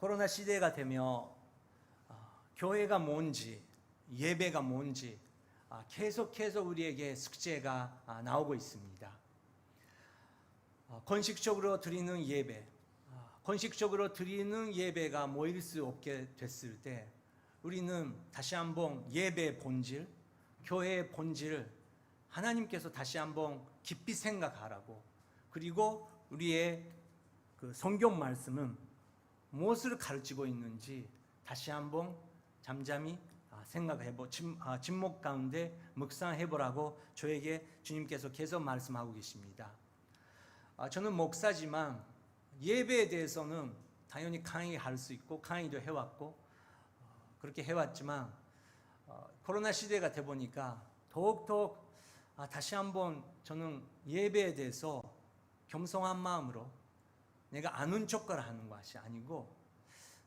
코로나 시대가 되며 교회가 뭔지, 예배가 뭔지 계속해서 우리에게 숙제가 나오고 있습니다. 건식적으로 드리는 예배, 건식적으로 드리는 예배가 모일 수 없게 됐을 때 우리는 다시 한번 예배의 본질, 교회의 본질을 하나님께서 다시 한번 깊이 생각하라고, 그리고 우리의 그 성경 말씀은 무엇을 가르치고 있는지 다시 한번 잠잠히 생각해보, 침묵 가운데 묵상해보라고 저에게 주님께서 계속 말씀하고 계십니다. 저는 목사지만 예배에 대해서는 당연히 강의할 수 있고 강의도 해왔고 그렇게 해왔지만 코로나 시대가 돼 보니까 더욱더 다시 한번 저는 예배에 대해서 겸손한 마음으로 내가 아는 척을 하는 것이 아니고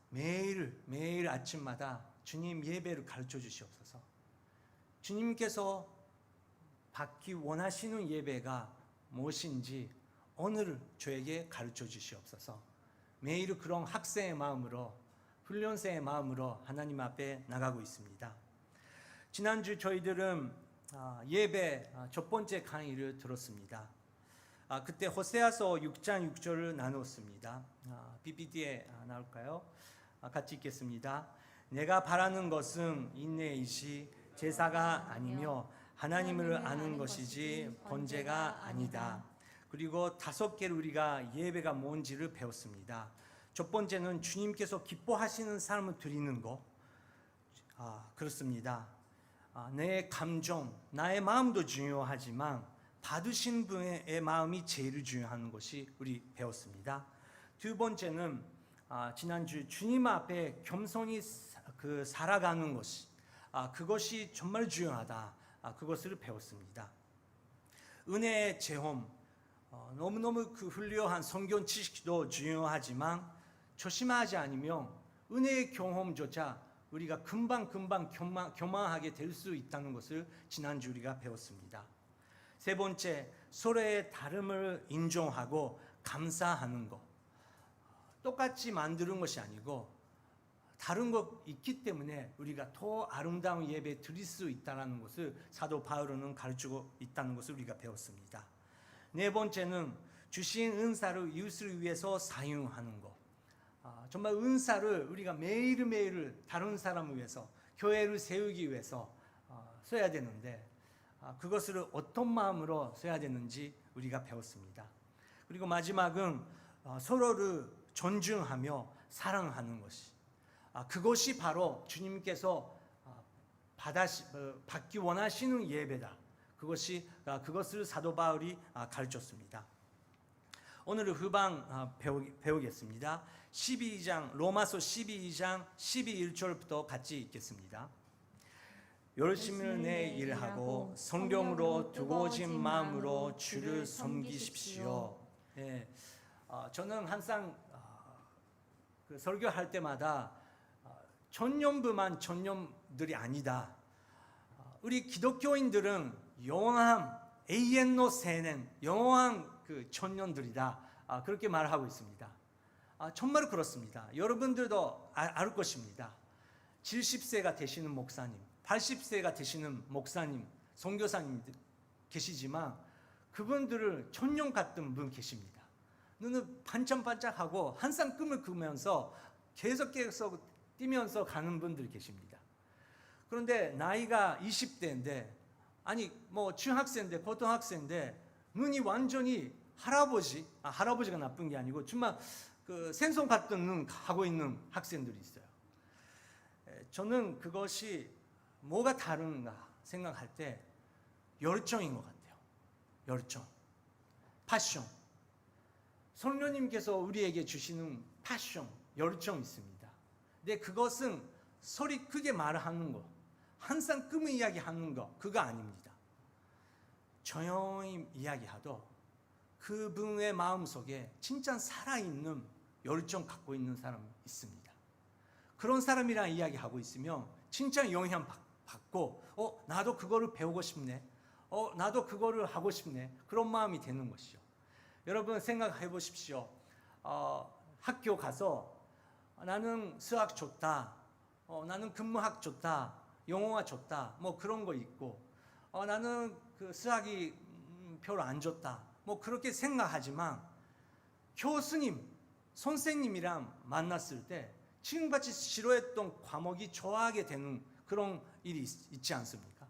매일 아침마다 주님 예배를 가르쳐 주시옵소서. 주님께서 받기 원하시는 예배가 무엇인지 오늘 저에게 가르쳐 주시옵소서. 매일 그런 학생의 마음으로, 훈련생의 마음으로 하나님 앞에 나가고 있습니다. 지난주 저희들은 예배 첫 번째 강의를 들었습니다. 그때 호세아서 6장 6절을 나눴습니다. PPT에 나올까요? 같이 읽겠습니다. 내가 바라는 것은 인내이시 제사가 아니며 하나님을 아는 것이지 번제가 아니다. 그리고 5개를 우리가 예배가 뭔지를 배웠습니다. 첫 번째는 주님께서 기뻐하시는 삶을 드리는 것. 그렇습니다. 내 감정, 나의 마음도 중요하지만 받으신 분의 마음이 제일 중요한 것이 우리 배웠습니다. 두 번째는 지난주 주님 앞에 겸손히 살아가는 것이 그것이 정말 중요하다. 그것을 배웠습니다. 은혜의 체험, 너무너무 그 훌륭한 성경 지식도 중요하지만 조심하지 않으면 은혜의 경험조차 우리가 금방 교만하게 될 수 있다는 것을 지난주 우리가 배웠습니다. 세 번째, 서로의 다름을 인정하고 감사하는 것. 똑같이 만드는 것이 아니고 다른 것 있기 때문에 우리가 더 아름다운 예배 드릴 수 있다는 것을 사도 바울은 가르치고 있다는 것을 우리가 배웠습니다. 네 번째는 주신 은사를 이웃을 위해서 사용하는 것. 정말 은사를 우리가 매일매일 다른 사람을 위해서, 교회를 세우기 위해서 써야 되는데 그것을 어떤 마음으로 써야 되는지 우리가 배웠습니다. 그리고 마지막은 서로를 존중하며 사랑하는 것이, 그것이 바로 주님께서 받기 원하시는 예배다. 그것을 사도 바울이 가르쳤습니다. 오늘 후방 배우겠습니다. 12장, 로마서 12장 12절부터 같이 읽겠습니다. 열심히 내 일하고 성령으로 두고진 마음으로 주를 섬기십시오. 네, 저는 항상 설교할 때마다 전념부만 전념들이 아니다. 우리 기독교인들은 영원한 에이엔노 세넨, 영원한 그 천년들이다. 그렇게 말하고 있습니다. 정말 그렇습니다. 여러분들도 알 것입니다. 70세가 되시는 목사님, 80세가 되시는 목사님, 선교사님 계시지만 그분들을 천년 같은 분 계십니다. 눈을 반짝반짝하고 항상 꿈을 꾸면서 계속 뛰면서 가는 분들 계십니다. 그런데 나이가 20대인데, 아니 중학생인데 고등학생인데 눈이 완전히 할아버지가 나쁜 게 아니고 정말 그 생선 같은 눈 하고 있는 학생들이 있어요. 저는 그것이 뭐가 다른가 생각할 때 열정인 것 같아요. 열정, 패션. 성령님께서 우리에게 주시는 패션, 열정이 있습니다. 근데 그것은 소리 크게 말하는 것, 항상 꿈을 이야기하는 것, 그거 아닙니다. 조용히 이야기하도 그분의 마음속에 진짜 살아있는 열정 갖고 있는 사람이 있습니다. 그런 사람이랑 이야기하고 있으면 진짜 영향 받고 나도 그거를 배우고 싶네, 나도 그거를 하고 싶네, 그런 마음이 되는 것이죠. 여러분 생각해 보십시오. 학교 가서 나는 수학 좋다, 나는 근무학 좋다, 영어가 좋다, 뭐 그런 거 있고, 나는 그 수학이 별로 안 좋다, 뭐 그렇게 생각하지만 교수님, 선생님이랑 만났을 때 지금같이 싫어했던 과목이 좋아하게 되는 그런 일이 있지 않습니까?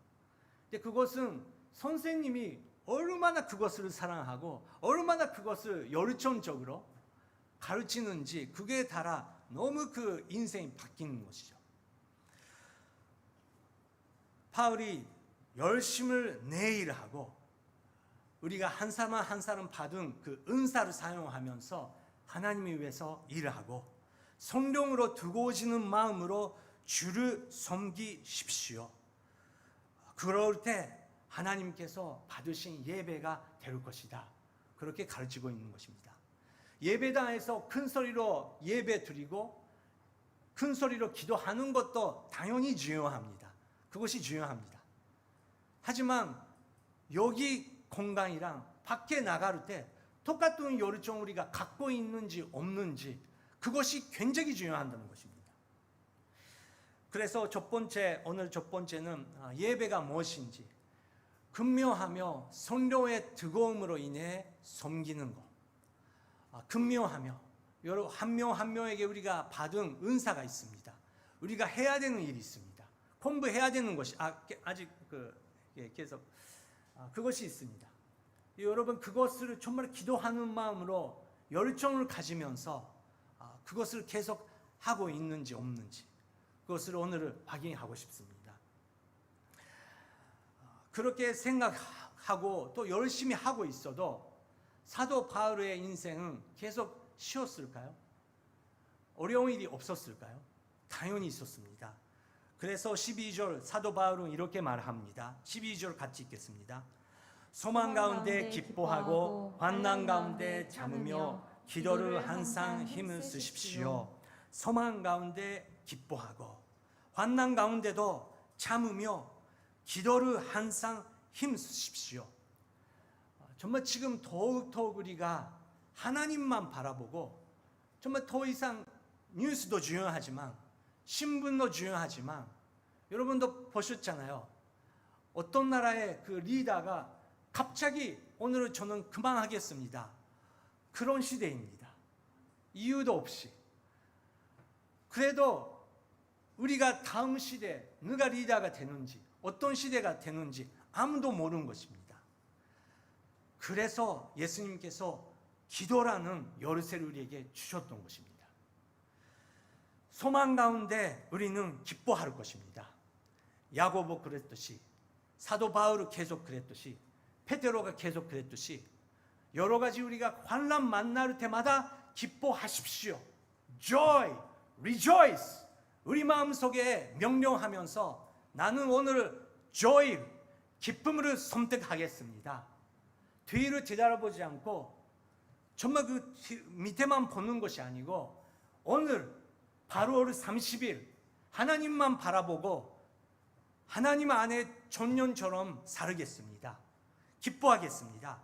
근데 그것은 선생님이 얼마나 그것을 사랑하고 얼마나 그것을 열정적으로 가르치는지 그게 따라 너무 그 인생이 바뀌는 것이죠. 바울이 열심을 내일하고 우리가 한 사람 한 사람 받은 그 은사를 사용하면서 하나님을 위해서 일을 하고 성령으로 두고지는 마음으로 주를 섬기십시오. 그럴 때 하나님께서 받으신 예배가 될 것이다. 그렇게 가르치고 있는 것입니다. 예배당에서 큰 소리로 예배 드리고 큰 소리로 기도하는 것도 당연히 중요합니다. 그것이 중요합니다. 하지만 여기 공간이랑 밖에 나갈 때 똑같은 열정 우리가 갖고 있는지 없는지 그것이 굉장히 중요하다는 것입니다. 그래서 오늘 첫 번째는 예배가 무엇인지 근묘하며 성령의 뜨거움으로 인해 섬기는 것. 근묘하며 한 명 한 명에게 우리가 받은 은사가 있습니다. 우리가 해야 되는 일이 있습니다. 공부해야 되는 것이 아직 계속 그것이 있습니다. 여러분 그것을 정말 기도하는 마음으로 열정을 가지면서 그것을 계속 하고 있는지 없는지 그것을 오늘 확인하고 싶습니다. 그렇게 생각하고 또 열심히 하고 있어도 사도 바울의 인생은 계속 쉬웠을까요? 어려운 일이 없었을까요? 당연히 있었습니다. 그래서 12절 사도 바울은 이렇게 말합니다. 12절 같이 읽겠습니다. 소망 가운데 기뻐하고 환난 가운데 참으며 기도를 항상 힘을 쓰십시오. 소망 가운데 기뻐하고 환난 가운데도 참으며 기도를 항상 힘 쓰십시오. 정말 지금 더욱더욱 우리가 하나님만 바라보고 정말 더 이상 뉴스도 중요하지만 신문도 중요하지만 여러분도 보셨잖아요. 어떤 나라의 그 리더가 갑자기 오늘은 저는 그만하겠습니다. 그런 시대입니다. 이유도 없이. 그래도 우리가 다음 시대 누가 리더가 되는지 어떤 시대가 되는지 아무도 모르는 것입니다. 그래서 예수님께서 기도라는 열쇠를 우리에게 주셨던 것입니다. 소망 가운데 우리는 기뻐할 것입니다. 야고보 그랬듯이 사도 바울은 계속 그랬듯이 베드로가 계속 그랬듯이 여러 가지 우리가 환난 만날 때마다 기뻐하십시오. Joy, rejoice. 우리 마음속에 명령하면서 나는 오늘 joy, 기쁨을 선택하겠습니다. 뒤를 뒤돌아보지 않고 정말 그 밑에만 보는 것이 아니고 오늘 바로 30일 하나님만 바라보고 하나님 안에 전년처럼 살겠습니다. 기뻐하겠습니다.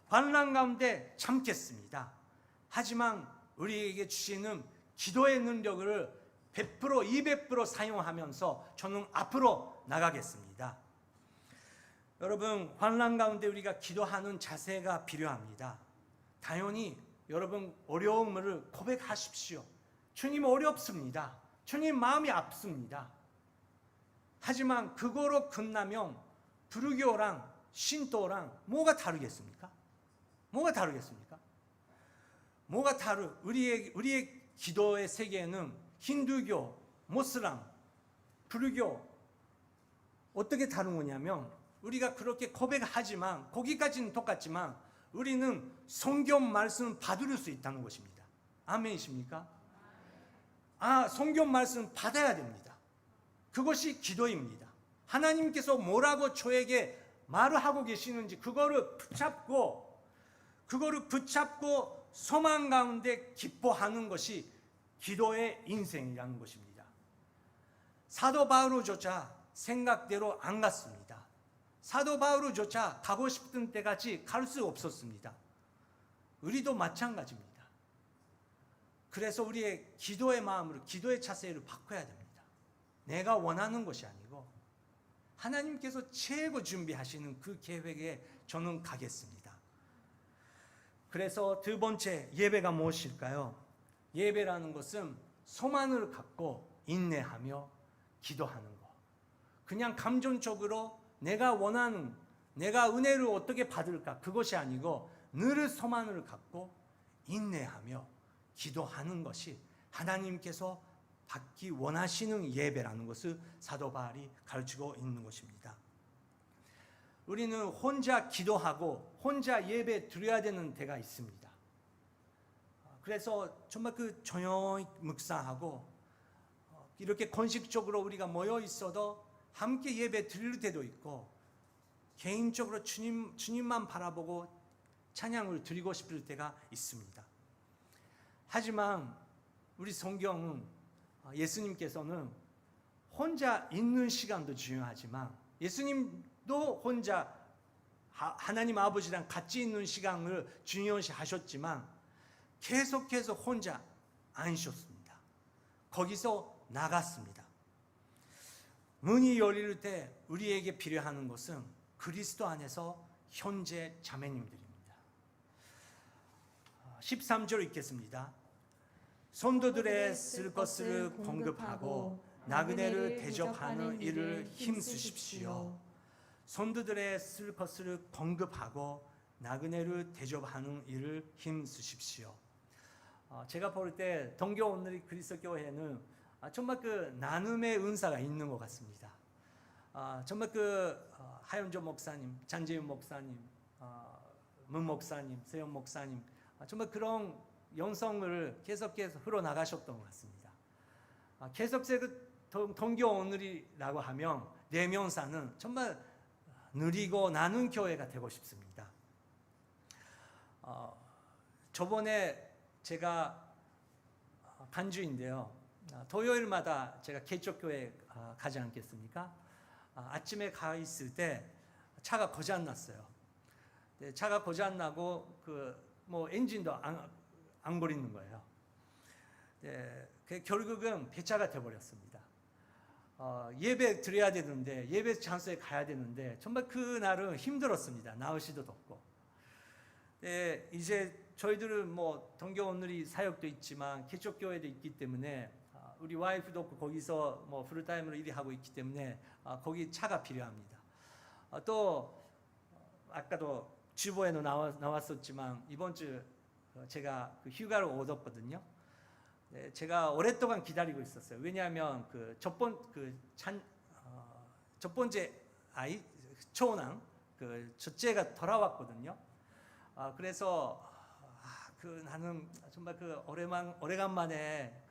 환난 가운데 참겠습니다. 하지만 우리에게 주시는 기도의 능력을 100%, 200% 사용하면서 저는 앞으로 나가겠습니다. 여러분, 환난 가운데 우리가 기도하는 자세가 필요합니다. 당연히 여러분 어려움을 고백하십시오. 주님 어렵습니다. 주님 마음이 아픕니다. 하지만 그거로 끝나면 불교랑 신도랑 뭐가 다르겠습니까? 뭐가 다르겠습니까? 우리의 기도의 세계에는 힌두교, 모슬람, 불교 어떻게 다른 거냐면 우리가 그렇게 고백하지만 거기까지는 똑같지만 우리는 성경 말씀 받을 수 있다는 것입니다. 아멘이십니까? 성경 말씀 받아야 됩니다. 그것이 기도입니다. 하나님께서 뭐라고 저에게 말을 하고 계시는지 그거를 붙잡고 소망 가운데 기뻐하는 것이 기도의 인생이라는 것입니다. 사도 바울조차 생각대로 안 갔습니다. 사도 바울조차 가고 싶은 때까지 갈 수 없었습니다. 우리도 마찬가지입니다. 그래서 우리의 기도의 마음으로 기도의 자세를 바꿔야 됩니다. 내가 원하는 것이 아니고 하나님께서 최고 준비하시는 그 계획에 저는 가겠습니다. 그래서 두 번째 예배가 무엇일까요? 예배라는 것은 소망을 갖고 인내하며 기도하는 것. 그냥 감정적으로 내가 원하는, 내가 은혜를 어떻게 받을까, 그것이 아니고 늘 소망을 갖고 인내하며 기도하는 것이 하나님께서 받기 원하시는 예배라는 것을 사도 바울이 가르치고 있는 것입니다. 우리는 혼자 기도하고 혼자 예배 드려야 되는 때가 있습니다. 그래서 정말 그 조용히 묵상하고 이렇게 건식적으로 우리가 모여 있어도 함께 예배 드릴 때도 있고, 개인적으로 주님만 바라보고 찬양을 드리고 싶을 때가 있습니다. 하지만 우리 성경은 예수님께서는 혼자 있는 시간도 중요하지만 예수님도 혼자 하나님 아버지랑 같이 있는 시간을 중요시 하셨지만 계속해서 혼자 안 쉬었습니다. 거기서 나갔습니다. 문이 열릴 때 우리에게 필요한 것은 그리스도 안에서 형제 자매님들입니다. 13절 읽겠습니다. 성도들의 쓸 것을 공급하고 나그네를 대접하는 일을 힘쓰십시오. 성도들의 쓸 것을 공급하고 나그네를 대접하는 일을 힘쓰십시오. 제가 볼 때 동교 오늘의 그리스도 교회는 정말 그 나눔의 은사가 있는 것 같습니다. 정말 그 하윤조 목사님, 장재윤 목사님, 문 목사님, 세영 목사님, 정말 그런 영성을 계속해서 흘러나가셨던 것 같습니다. 계속해서 동교 오늘이라고 하면 내면사는 정말 누리고 나눈 교회가 되고 싶습니다. 저번에 제가 간주인데요. 토요일마다 제가 개척교회 가지 않겠습니까? 아침에 가 있을 때 차가 고장 났어요. 차가 고장 나고 엔진도 안 거리는 거예요. 결국은 폐차가 되어버렸습니다. 예배 드려야 되는데, 예배 장소에 가야 되는데 정말 그날은 힘들었습니다. 나으시도 덥고. 이제 저희들은 동교 오늘이 사역도 있지만 개척교회도 있기 때문에 우리 와이프도 없고 거기서 풀타임으로 일하고 있기 때문에 거기 차가 필요합니다. 또 아까도 주보에도 나왔었지만 이번 주 제가 휴가를 얻었거든요. 제가 오랫동안 기다리고 있었어요. 왜냐하면 첫 번째 아이 초남 첫째가 돌아왔거든요. 그래서 나는 정말 오래간만에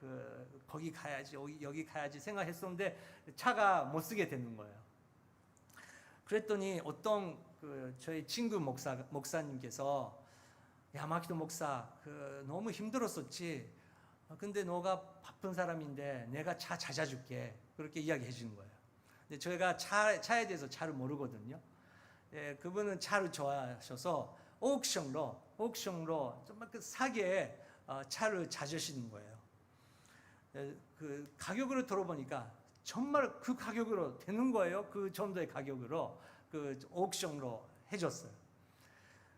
거기 가야지, 여기 가야지 생각했었는데 차가 못 쓰게 되는 거예요. 그랬더니 어떤 저희 친구 목사님께서 야, 마키도 목사, 너무 힘들었었지. 근데 너가 바쁜 사람인데 내가 차 찾아줄게. 그렇게 이야기해 주는 거예요. 근데 저희가 차에 대해서 잘 모르거든요. 그분은 차를 좋아하셔서 옥션로 정말 싸게 차를 찾으시는 거예요. 가격으로 들어보니까 정말 그 가격으로 되는 거예요. 그 정도의 가격으로 옥션로 해줬어요.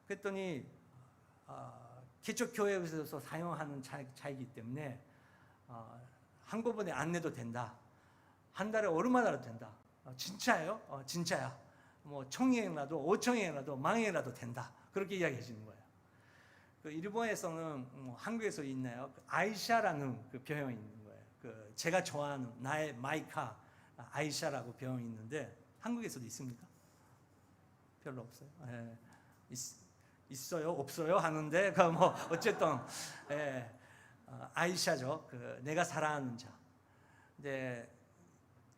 그랬더니 개척교회에서 사용하는 차이기 때문에 한꺼번에 안 내도 된다. 한 달에 얼마나도 된다. 진짜예요? 진짜야. 1,000엔이라도 5,000엔이라도 10,000엔이라도 된다. 그렇게 이야기해 주는 거예요. 일본에서는 한국에서 있나요? 아이샤라는 병영이 있는 거예요. 제가 좋아하는 나의 마이카 아이샤라고 병영이 있는데 한국에서도 있습니까? 별로 없어요. 있어요, 없어요 하는데 어쨌든 아이샤죠. 내가 사랑하는 자. 근데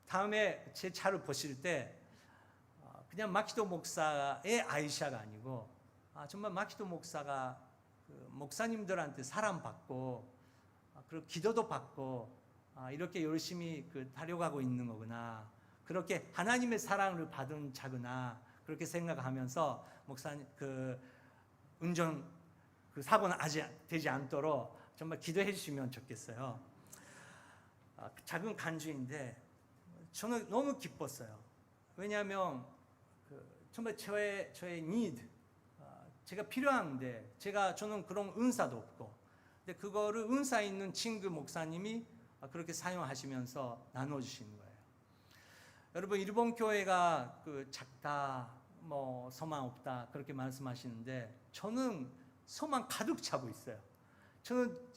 다음에 제 차를 보실 때 그냥 마키도 목사의 아이샤가 아니고 정말 마키도 목사가 목사님들한테 사랑받고 그리고 기도도 받고 이렇게 열심히 달려가고 있는 거구나. 그렇게 하나님의 사랑을 받은 자구나. 그렇게 생각하면서 목사님 운전 사고는 아직 되지 않도록 정말 기도해 주시면 좋겠어요. 작은 간주인데 저는 너무 기뻤어요. 왜냐하면 정말 저의 need, 제가 필요한데 저는 그런 은사도 없고, 근데 그거를 은사 있는 친구 목사님이 그렇게 사용하시면서 나눠주시는 거예요. 여러분, 일본 교회가 작다, 뭐 소망 없다 그렇게 말씀하시는데 저는 소망 가득 차고 있어요. 저는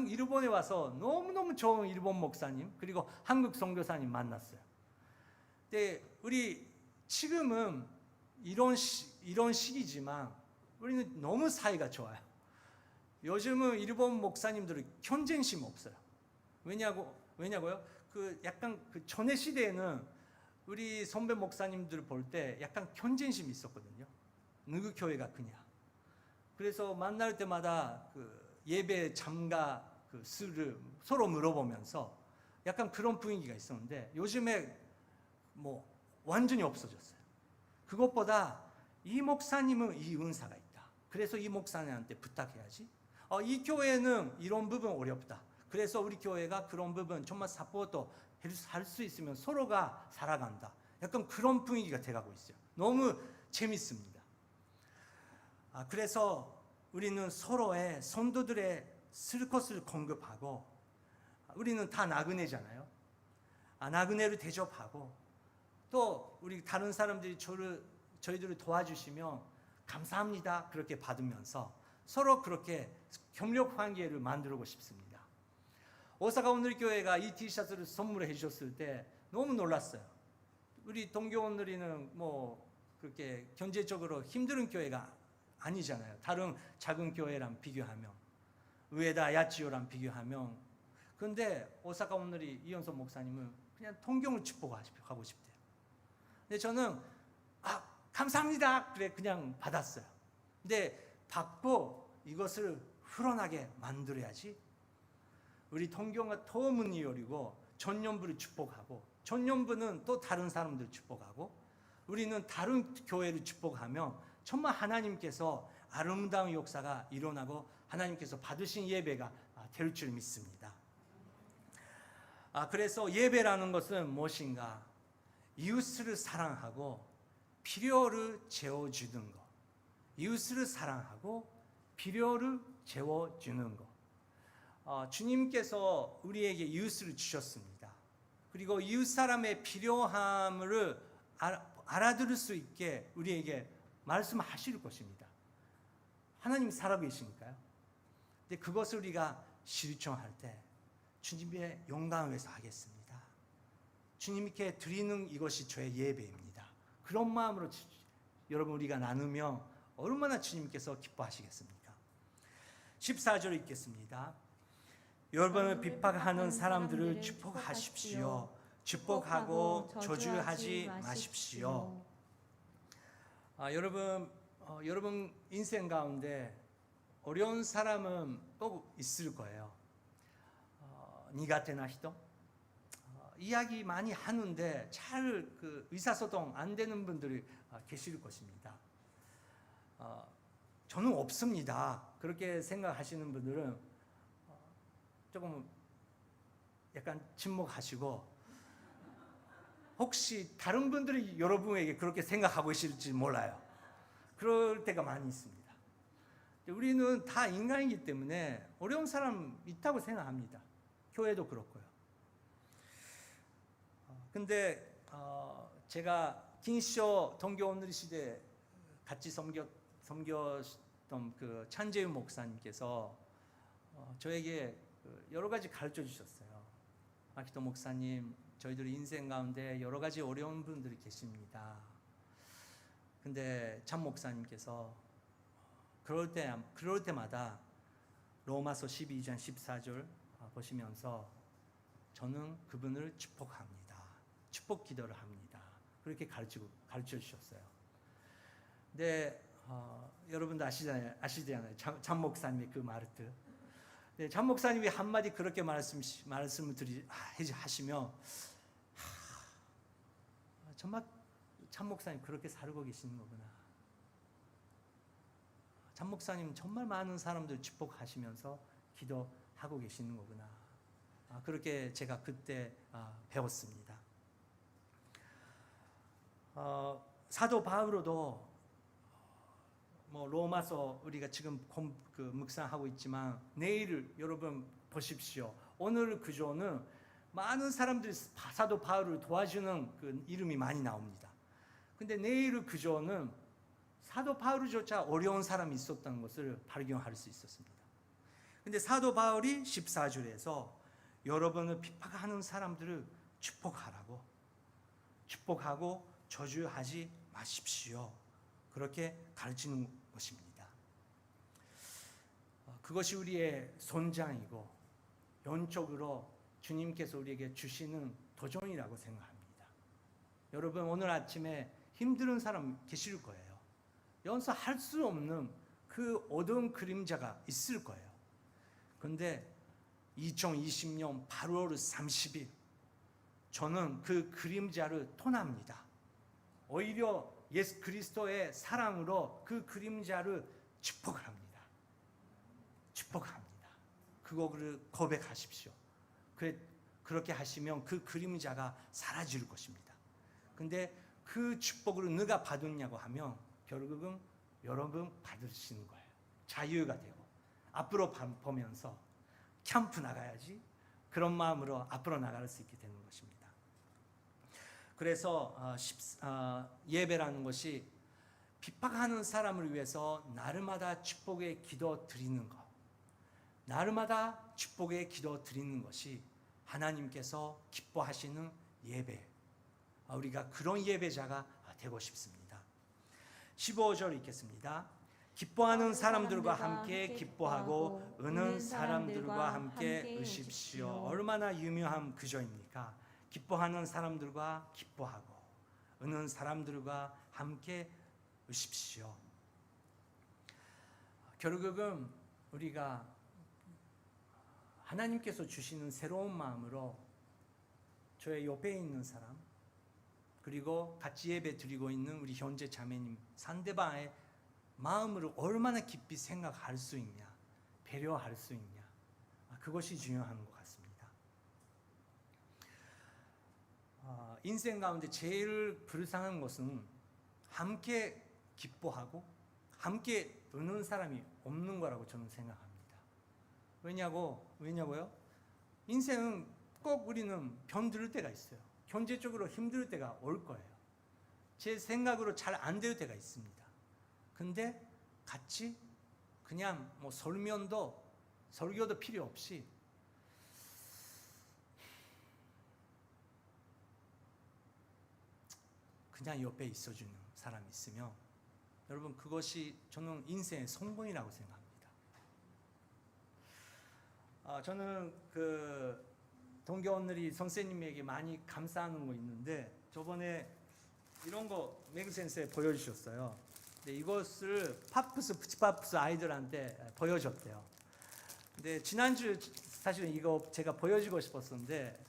일본에 와서 너무너무 좋은 일본 목사님 그리고 한국 선교사님 만났어요. 근데 우리 지금은 이런 시기지만 우리는 너무 사이가 좋아요. 요즘은 일본 목사님들은 경쟁심 없어요. 왜냐고요? 약간 전의 시대에는 우리 선배 목사님들 볼 때 약간 경쟁심이 있었거든요. 누구 교회가 크냐. 그래서 만날 때마다 예배 참가 수를 서로 물어보면서 약간 그런 분위기가 있었는데 요즘에 뭐 완전히 없어졌어요. 그것보다 이 목사님은 이 은사가 있다. 그래서 이 목사님한테 부탁해야지. 이 교회는 이런 부분 어렵다. 그래서 우리 교회가 그런 부분 정말 사포트 할 수 있으면 서로가 살아간다. 약간 그런 분위기가 돼가고 있어요. 너무 재밌습니다. 그래서 우리는 서로의 성도들의 쓸 것을 공급하고, 우리는 다 나그네잖아요. 나그네를 대접하고, 또 우리 다른 사람들이 저희들을 도와주시면 감사합니다 그렇게 받으면서 서로 그렇게 협력 관계를 만들고 싶습니다. 오사카 오늘교회가 이 티셔츠를 선물해 주셨을 때 너무 놀랐어요. 우리 동교원들이는 뭐 그렇게 경제적으로 힘든 교회가 아니잖아요. 다른 작은 교회랑 비교하면, 우에다 야치요랑 비교하면. 그런데 오사카 오늘이 이현석 목사님은 그냥 통경을 축복하고 싶대요. 근데 저는 감사합니다 그래 그냥 받았어요. 근데 받고 이것을 흘러나게 만들어야지. 우리 통경과 더 문이 열리고 전년부를 축복하고, 전년부는 또 다른 사람들 축복하고, 우리는 다른 교회를 축복하면 정말 하나님께서 아름다운 역사가 일어나고 하나님께서 받으신 예배가 될 줄 믿습니다. 그래서 예배라는 것은 무엇인가? 이웃을 사랑하고 필요를 채워주는 것. 이웃을 사랑하고 필요를 채워주는 것. 주님께서 우리에게 이웃을 주셨습니다. 그리고 이웃 사람의 필요함을 알아들을 수 있게 우리에게 말씀하실 것입니다. 하나님 살아계시니까요. 근데 그것을 우리가 실천할 때 주님의 영광을 위해서 하겠습니다. 주님께 드리는 이것이 저의 예배입니다. 그런 마음으로 여러분 우리가 나누면 얼마나 주님께서 기뻐하시겠습니까? 14절 읽겠습니다. 여러분을 비판하는 사람들을 축복하십시오. 축복하고 저주하지 마십시오. 여러분 인생 가운데 어려운 사람은 꼭 있을 거예요. 니가테나 히토, 이야기 많이 하는데 잘 의사소통 안 되는 분들이 계실 것입니다. 저는 없습니다. 그렇게 생각하시는 분들은 조금 약간 침묵하시고, 혹시 다른 분들이 여러분에게 그렇게 생각하고 계실지 몰라요. 그럴 때가 많이 있습니다. 우리는 다 인간이기 때문에 어려운 사람 있다고 생각합니다. 교회도 그렇고요. 근데 제가 긴쇼 동교 오늘 시대 같이 섬겼던 찬재윤 목사님께서 저에게 여러 가지 가르쳐 주셨어요. 마키토 목사님, 저희들 인생 가운데 여러 가지 어려운 분들이 계십니다. 근데 참 목사님께서 그럴 때마다 로마서 12장 14절 보시면서 저는 그분을 축복합니다. 축복 기도를 합니다. 그렇게 가르쳐 주셨어요. 근데 여러분도 아시잖아요. 참 목사님의 그 마르트. 네, 참 목사님이 한마디 그렇게 말씀을 하시며, 정말 참 목사님 그렇게 살고 계시는 거구나. 참 목사님 정말 많은 사람들 축복하시면서 기도하고 하고 계시는 거구나. 그렇게 제가 그때 배웠습니다. 사도 바울도 뭐 로마서 우리가 지금 묵상하고 있지만 내일을 여러분 보십시오. 오늘 구조는 많은 사람들이 사도 바울을 도와주는 그 이름이 많이 나옵니다. 근데 내일 구조는 사도 바울조차 어려운 사람이 있었다는 것을 발견할 수 있었습니다. 근데 사도 바울이 14절에서 여러분을 핍박하는 사람들을 축복하고 저주하지 마십시오. 그렇게 가르치는 것입니다. 그것이 우리의 손장이고 영적으로 주님께서 우리에게 주시는 도전이라고 생각합니다. 여러분 오늘 아침에 힘든 사람 계실 거예요. 연습할 수 없는 그 어두운 그림자가 있을 거예요. 그런데 2020년 8월 30일 저는 그 그림자를 토납니다. 오히려 예수 그리스도의 사랑으로 그 그림자를 축복합니다. 그거를 고백하십시오. 그렇게 하시면 그 그림자가 사라질 것입니다. 근데 그 축복을 누가 받았냐고 하면 결국은 여러분 받으시는 거예요. 자유가 되고 앞으로 보면서 캠프 나가야지 그런 마음으로 앞으로 나갈 수 있게 되는 것입니다. 그래서 예배라는 것이 핍박하는 사람을 위해서 날마다 축복의 기도 드리는 것, 날마다 축복의 기도 드리는 것이 하나님께서 기뻐하시는 예배, 우리가 그런 예배자가 되고 싶습니다. 15절 읽겠습니다. 기뻐하는 사람들과 함께 기뻐하고 우는 사람들과 함께 으십시오. 얼마나 유명한 구절입니까? 기뻐하는 사람들과 기뻐하고 우는 사람들과 함께 으십시오. 결국은 우리가 하나님께서 주시는 새로운 마음으로 저의 옆에 있는 사람 그리고 같이 예배 드리고 있는 우리 형제 자매님 상대방의 마음을 얼마나 깊이 생각할 수 있냐, 배려할 수 있냐, 그것이 중요한 것 같습니다. 인생 가운데 제일 불쌍한 것은 함께 기뻐하고 함께 우는 사람이 없는 거라고 저는 생각합니다. 왜냐고요? 인생은 꼭 우리는 병들 때가 있어요. 경제적으로 힘들 때가 올 거예요. 제 생각으로 잘 안 될 때가 있습니다. 근데 같이 그냥 뭐 설교도 필요 없이 그냥 옆에 있어주는 사람이 있으면 여러분 그것이 저는 인생의 성공이라고 생각합니다. 저는 그 동교원들이 선생님에게 많이 감사하는 거 있는데 저번에 이런 거 매그 센스에 보여주셨어요. 근데 이것을 푸치파프스 아이들한테 보여줬대요. 근데 지난주 사실은 이거 제가 보여주고 싶었었는데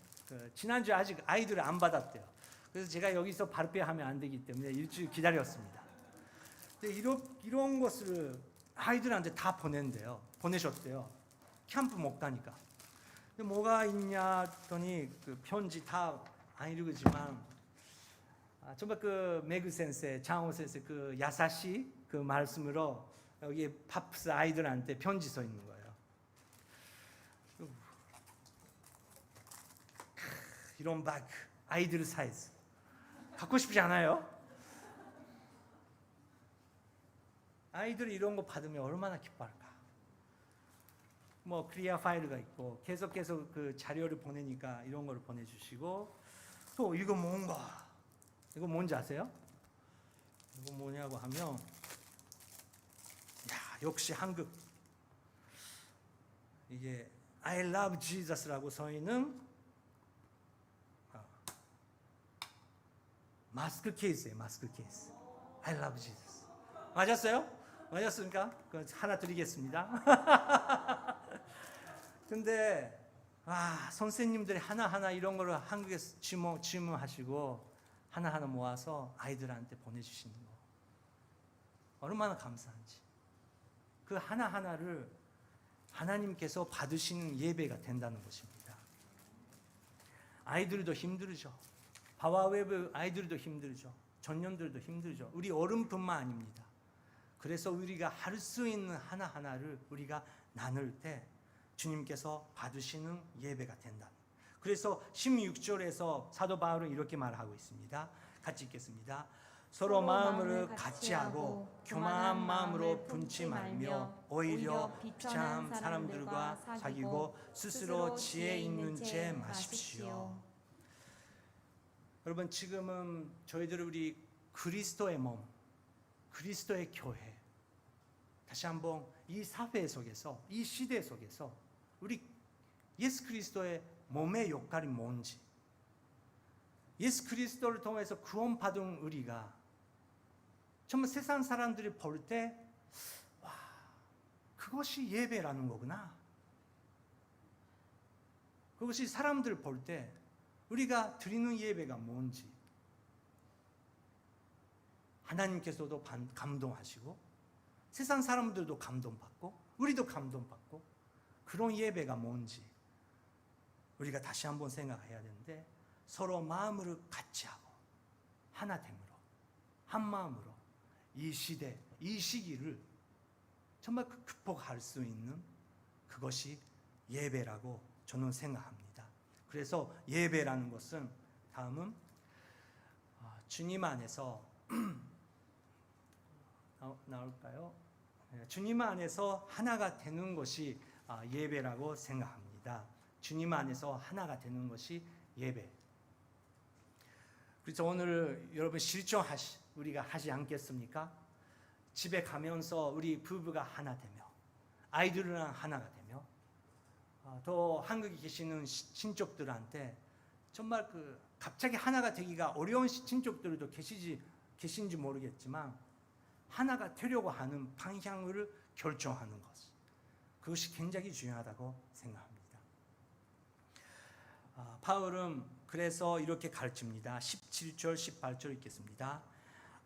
지난주 아직 아이들을 안 받았대요. 그래서 제가 여기서 발표하면 안 되기 때문에 일주일 기다렸습니다. 근데 이런 것을 아이들한테 다 보내셨대요. 캠프 못 가니까. 근데 뭐가 있냐 했더니 그 편지 다 안 읽지만 정말 그 매그 센스의 장호 센스 그 야사시 그 말씀으로 여기 파프스 아이들한테 편지 써 있는 거예요. 이런 바그 아이들 사이즈 갖고 싶지 않아요? 아이들이 이런 거 받으면 얼마나 기뻐할까? 뭐 클리어 파일가 있고 계속 그 자료를 보내니까 이런 거를 보내주시고 또 이거 뭔가 이거 뭔지 아세요? 이거 뭐냐고 하면 역시 한국 이게 I love Jesus라고 써 있는 마스크 케이스예요. 마스크 케이스. I love Jesus. 맞았어요? 맞았습니까? 그럼 하나 드리겠습니다. 근데 선생님들이 하나하나 이런 거를 한국에서 질문하시고 하나하나 모아서 아이들한테 보내주시는 거 얼마나 감사한지. 그 하나하나를 하나님께서 받으시는 예배가 된다는 것입니다. 아이들도 힘들죠. 바와웨브 아이들도 힘들죠. 전년들도 힘들죠. 우리 어른뿐만 아닙니다. 그래서 우리가 할 수 있는 하나하나를 우리가 나눌 때 주님께서 받으시는 예배가 된다. 그래서 16절에서 사도 바울은 이렇게 말하고 있습니다. 같이 읽겠습니다. 서로 마음을 같이 하고 교만한 마음으로 분치 말며 오히려 비참한 사람들과 사귀고 스스로 지혜 있는 죄 마십시오. 여러분, 지금은 저희들 우리 그리스도의 몸, 그리스도의 교회, 다시 한번 이 사회 속에서, 이 시대 속에서 우리 예수 그리스도의 몸의 역할이 뭔지, 예수 그리스도를 통해서 구원받은 우리가 정말 세상 사람들이 볼 때, 와, 그것이 예배라는 거구나. 그것이 사람들 볼 때 우리가 드리는 예배가 뭔지 하나님께서도 감동하시고 세상 사람들도 감동받고 우리도 감동받고, 그런 예배가 뭔지 우리가 다시 한번 생각해야 되는데, 서로 마음을 같이 하고 하나됨으로 한 마음으로 이 시대, 이 시기를 정말 극복할 수 있는 그것이 예배라고 저는 생각합니다. 그래서 예배라는 것은, 다음은 주님 안에서 나올까요? 주님 안에서 하나가 되는 것이 예배라고 생각합니다. 주님 안에서 하나가 되는 것이 예배. 그래서 오늘 여러분 우리가 하지 않겠습니까? 집에 가면서 우리 부부가 하나 되며 아이들이랑 하나가 되며 또 한국에 계시는 친족들한테 정말 갑자기 하나가 되기가 어려운 친족들도 계신지 모르겠지만 하나가 되려고 하는 방향을 결정하는 것, 그것이 굉장히 중요하다고 생각합니다. 바울은 그래서 이렇게 가르칩니다. 17절 18절 읽겠습니다.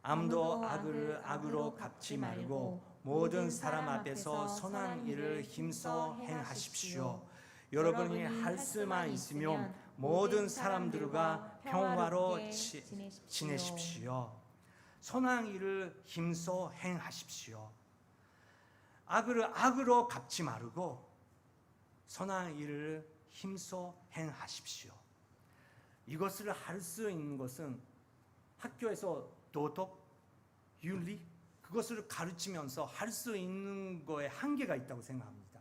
아무도 악을 악으로 갚지 말고 모든 사람 앞에서 선한 일을 힘써 행하십시오. 여러분이 할 수만 있으면 모든 사람들과 평화로 지내십시오. 선한 일을 힘써 행하십시오. 악을 악으로 갚지 말고 선한 일을 힘써 행하십시오. 이것을 할 수 있는 것은 학교에서 도덕, 윤리, 그것을 가르치면서 할 수 있는 거에 한계가 있다고 생각합니다.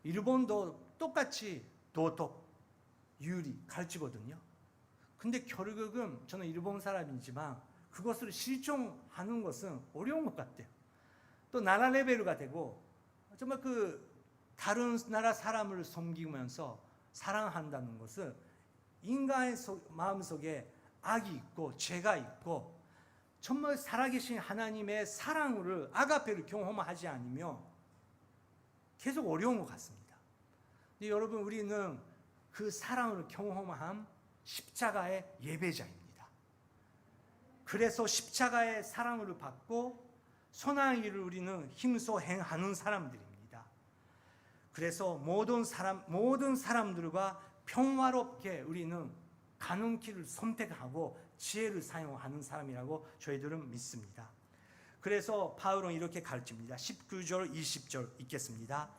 일본도 똑같이 도덕, 윤리 가르치거든요. 근데 결국은 저는 일본 사람이지만 그것을 실천하는 것은 어려운 것 같아요. 또 나라 레벨가 되고 정말 다른 나라 사람을 섬기면서 사랑한다는 것은 인간의 마음속에 악이 있고 죄가 있고 정말 살아계신 하나님의 사랑을 아가페를 경험하지 않으면 계속 어려운 것 같습니다. 근데 여러분, 우리는 그 사랑을 경험한 십자가의 예배자입니다. 그래서 십자가의 사랑을 받고 선한 일을 우리는 힘써 행하는 사람들입니다. 그래서 모든 사람들과 평화롭게 우리는 가는 길을 선택하고 지혜를 사용하는 사람이라고 저희들은 믿습니다. 그래서 바울은 이렇게 가르칩니다. 19절 20절 읽겠습니다.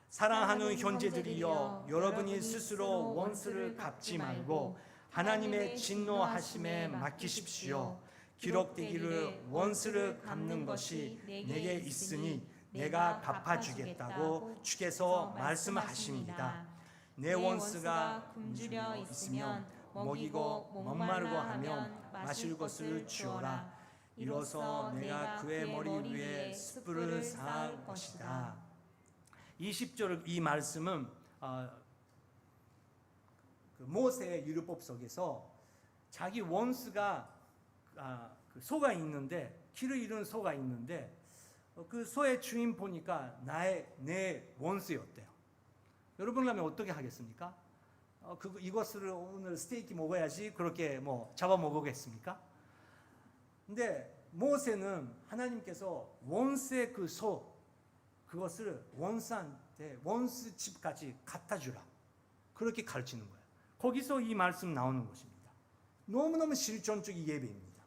사랑하는 형제들이여, 여러분이 스스로 원수를 갚지 말고 하나님의 진노하심에 맡기십시오. 기록되기를 원수를 갚는 것이 내게 있으니 내가 갚아주겠다고 주께서 말씀하십니다. 내 원수가 굶주려 있으면 먹이고 목마르고 하면 마실 것을 주어라. 이로써 내가 그의 머리 위에 숯불을 쌓을 것이다. 20절 이 말씀은 모세의 율법 속에서 자기 원수가 소가 있는데, 길을 잃은 소가 있는데 그 소의 주인 보니까 내 원수였대요. 여러분이라면 어떻게 하겠습니까? 이것을 오늘 스테이크 먹어야지 그렇게 잡아먹겠습니까? 근데 모세는 하나님께서 원수의 그 소, 그것을 원수한테 원수 집까지 갖다 주라. 그렇게 가르치는 거예요. 거기서 이 말씀 나오는 것입니다. 너무너무 실존적인 예배입니다.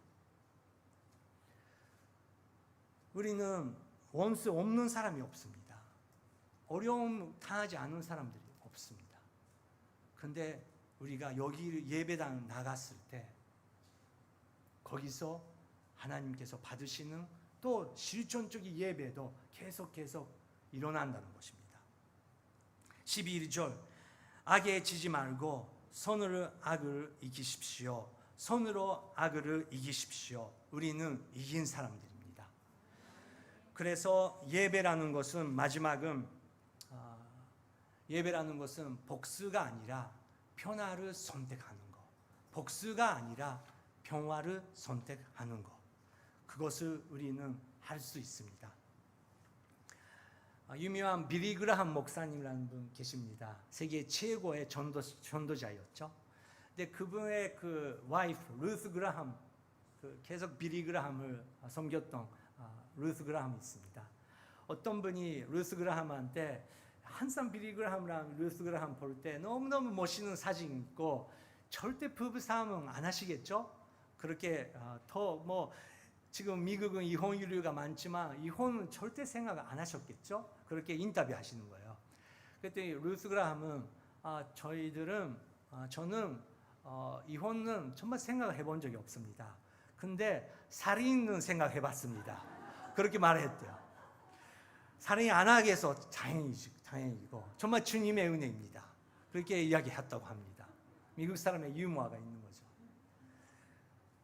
우리는 원수 없는 사람이 없습니다. 어려움 당하지 않은 사람들이 없습니다. 그런데 우리가 여기 예배당 나갔을 때 거기서 하나님께서 받으시는 또 실존적인 예배도 계속 일어난다는 것입니다. 11절 악에 지지 말고 선으로 악을 이기십시오. 선으로 악을 이기십시오. 우리는 이긴 사람들입니다. 그래서 예배라는 것은 예배라는 것은 복수가 아니라 평화를 선택하는 것. 복수가 아니라 평화를 선택하는 것. 그것을 우리는 할 수 있습니다. 유명한 빌리 그라함 목사님이라는 분 계십니다. 세계 최고의 전도자였죠. 근데 그분의 그 와이프 루스 그라함, 계속 빌리 그라함을 섬겼던 루스 그라함이 있습니다. 어떤 분이 루스 그라함한테 항상 빌리 그라함이랑 루스 그라함 볼 때 너무너무 멋있는 사진 있고 절대 부부 싸움 안 하시겠죠? 그렇게 지금 미국은 이혼율가 많지만 이혼은 절대 생각 안 하셨겠죠? 그렇게 인터뷰 하시는 거예요. 그랬더니 루스 그라함은 저는 이혼은 정말 생각을 해본 적이 없습니다. 근데 살인은 생각해 봤습니다. 그렇게 말했대요. 살인 안 하게 해서 다행이고 정말 주님의 은혜입니다. 그렇게 이야기했다고 합니다. 미국 사람의 유머가 있는 거죠.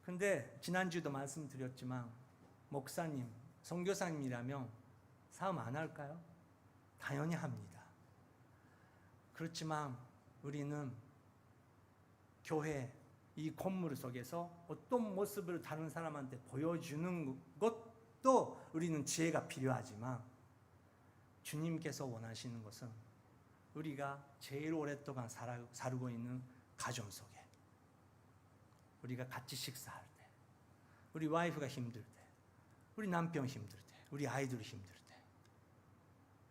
근데 지난주도 말씀드렸지만 목사님, 선교사님이라면 싸움 안 할까요? 당연히 합니다. 그렇지만 우리는 교회 이 건물 속에서 어떤 모습을 다른 사람한테 보여주는 것도 우리는 지혜가 필요하지만 주님께서 원하시는 것은 우리가 제일 오랫동안 살고 있는 가정 속에 우리가 같이 식사할 때, 우리 와이프가 힘들 때, 우리 남편 힘들 때, 우리 아이들이 힘들 때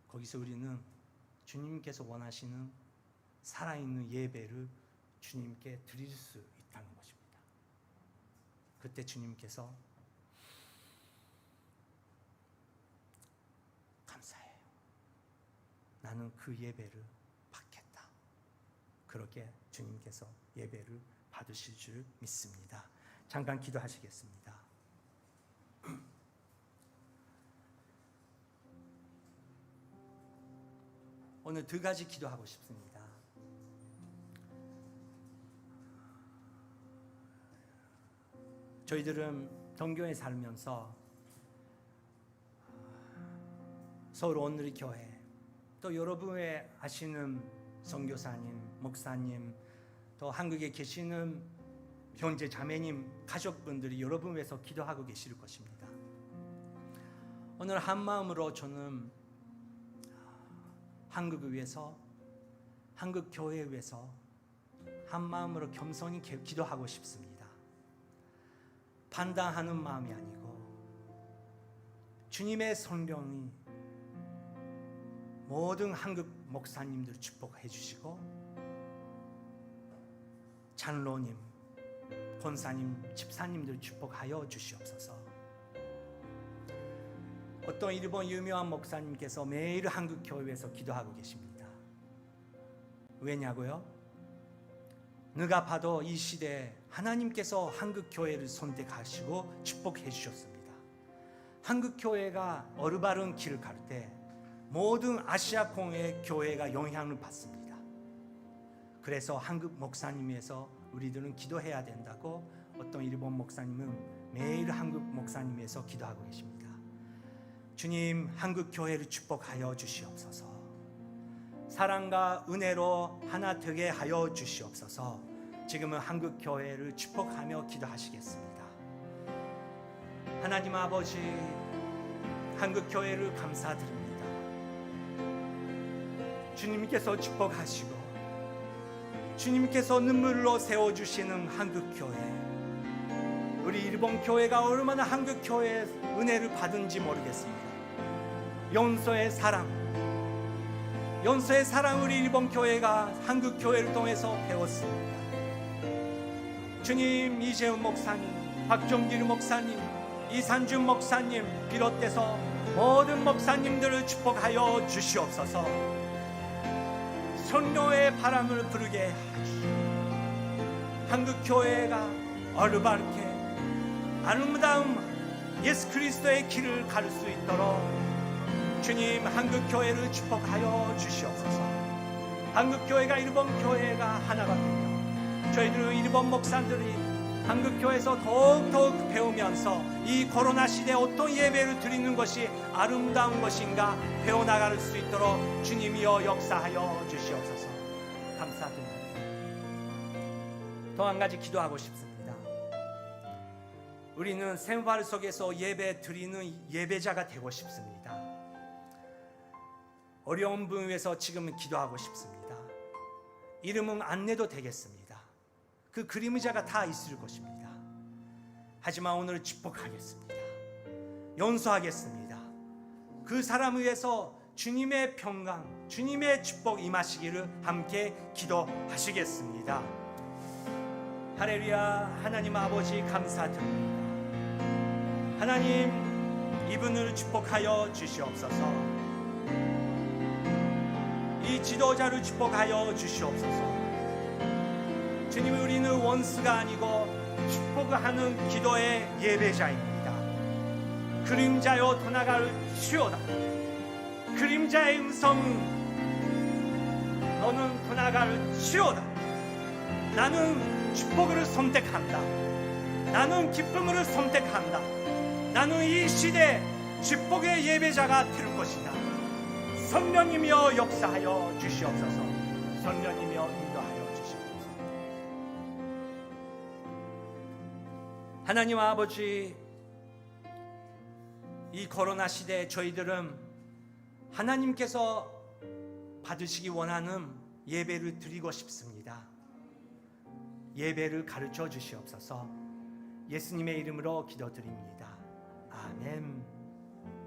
거기서 우리는 주님께서 원하시는 살아있는 예배를 주님께 드릴 수 있다는 것입니다. 그때 주님께서 감사해요. 나는 그 예배를 받겠다. 그렇게 주님께서 예배를 받으실 줄 믿습니다. 잠깐 기도하시겠습니다. 오늘 두 가지 기도하고 싶습니다. 저희들은 동교에 살면서 서울 온누리 교회 또 여러분의 아시는 선교사님, 목사님 또 한국에 계시는 형제 자매님, 가족분들이 여러분 위해서 기도하고 계실 것입니다. 오늘 한 마음으로 저는 한국을 위해서, 한국 교회를 위해서 한 마음으로 겸손히 기도하고 싶습니다. 판단하는 마음이 아니고 주님의 성령이 모든 한국 목사님들 축복해 주시고 장로님, 권사님, 집사님들 축복하여 주시옵소서. 어떤 일본 유명한 목사님께서 매일 한국 교회에서 기도하고 계십니다. 왜냐고요? 누가 봐도 이 시대에 하나님께서 한국 교회를 선택하시고 축복해 주셨습니다. 한국 교회가 올바른 길을 갈 때 모든 아시아권의 교회가 영향을 받습니다. 그래서 한국 목사님에서 우리들은 기도해야 된다고 어떤 일본 목사님은 매일 한국 목사님에서 기도하고 계십니다. 주님, 한국 교회를 축복하여 주시옵소서. 사랑과 은혜로 하나 되게 하여 주시옵소서. 지금은 한국 교회를 축복하며 기도하시겠습니다. 하나님 아버지, 한국 교회를 감사드립니다. 주님께서 축복하시고 주님께서 눈물로 세워주시는 한국교회, 우리 일본 교회가 얼마나 한국교회의 은혜를 받은지 모르겠습니다. 용서의 사랑, 용서의 사랑 우리 일본 교회가 한국 교회를 통해서 배웠습니다. 주님, 이재훈 목사님, 박종길 목사님, 이산준 목사님 비롯해서 모든 목사님들을 축복하여 주시옵소서. 선교의 바람을 부르게 하시옵소서. 한국 교회가 어르바르게 아름다운 예수 그리스도의 길을 갈 수 있도록 주님, 한국 교회를 축복하여 주시옵소서. 한국 교회가 일본 교회가 하나가 되며 저희들은 일본 목사들이 한국 교회에서 더욱 배우면서 이 코로나 시대에 어떤 예배를 드리는 것이 아름다운 것인가 배워나갈 수 있도록 주님이여 역사하여 주시옵소서. 감사드립니다. 또 한 가지 기도하고 싶습니다. 우리는 생활 속에서 예배 드리는 예배자가 되고 싶습니다. 어려운 분 위해서 지금 기도하고 싶습니다. 이름은 안 내도 되겠습니다. 그 그림자가 다 있을 것입니다. 하지만 오늘 축복하겠습니다. 용서하겠습니다. 그 사람 위해서 주님의 평강, 주님의 축복 임하시기를 함께 기도하시겠습니다. 할렐루야. 하나님 아버지 감사드립니다. 하나님, 이분을 축복하여 주시옵소서. 이 지도자를 축복하여 주시옵소서. 주님, 우리는 원수가 아니고 축복하는 기도의 예배자입니다. 그림자여 떠나갈 시오다. 그림자의 음성은 너는 떠나갈 시오다. 나는 축복을 선택한다. 나는 기쁨을 선택한다. 나는 이 시대 축복의 예배자가 될 것이다. 성령님이여 역사하여 주시옵소서. 성령님이여 인도하여 주시옵소서. 하나님 아버지, 이 코로나 시대에 저희들은 하나님께서 받으시기 원하는 예배를 드리고 싶습니다. 예배를 가르쳐 주시옵소서. 예수님의 이름으로 기도드립니다. 아멘.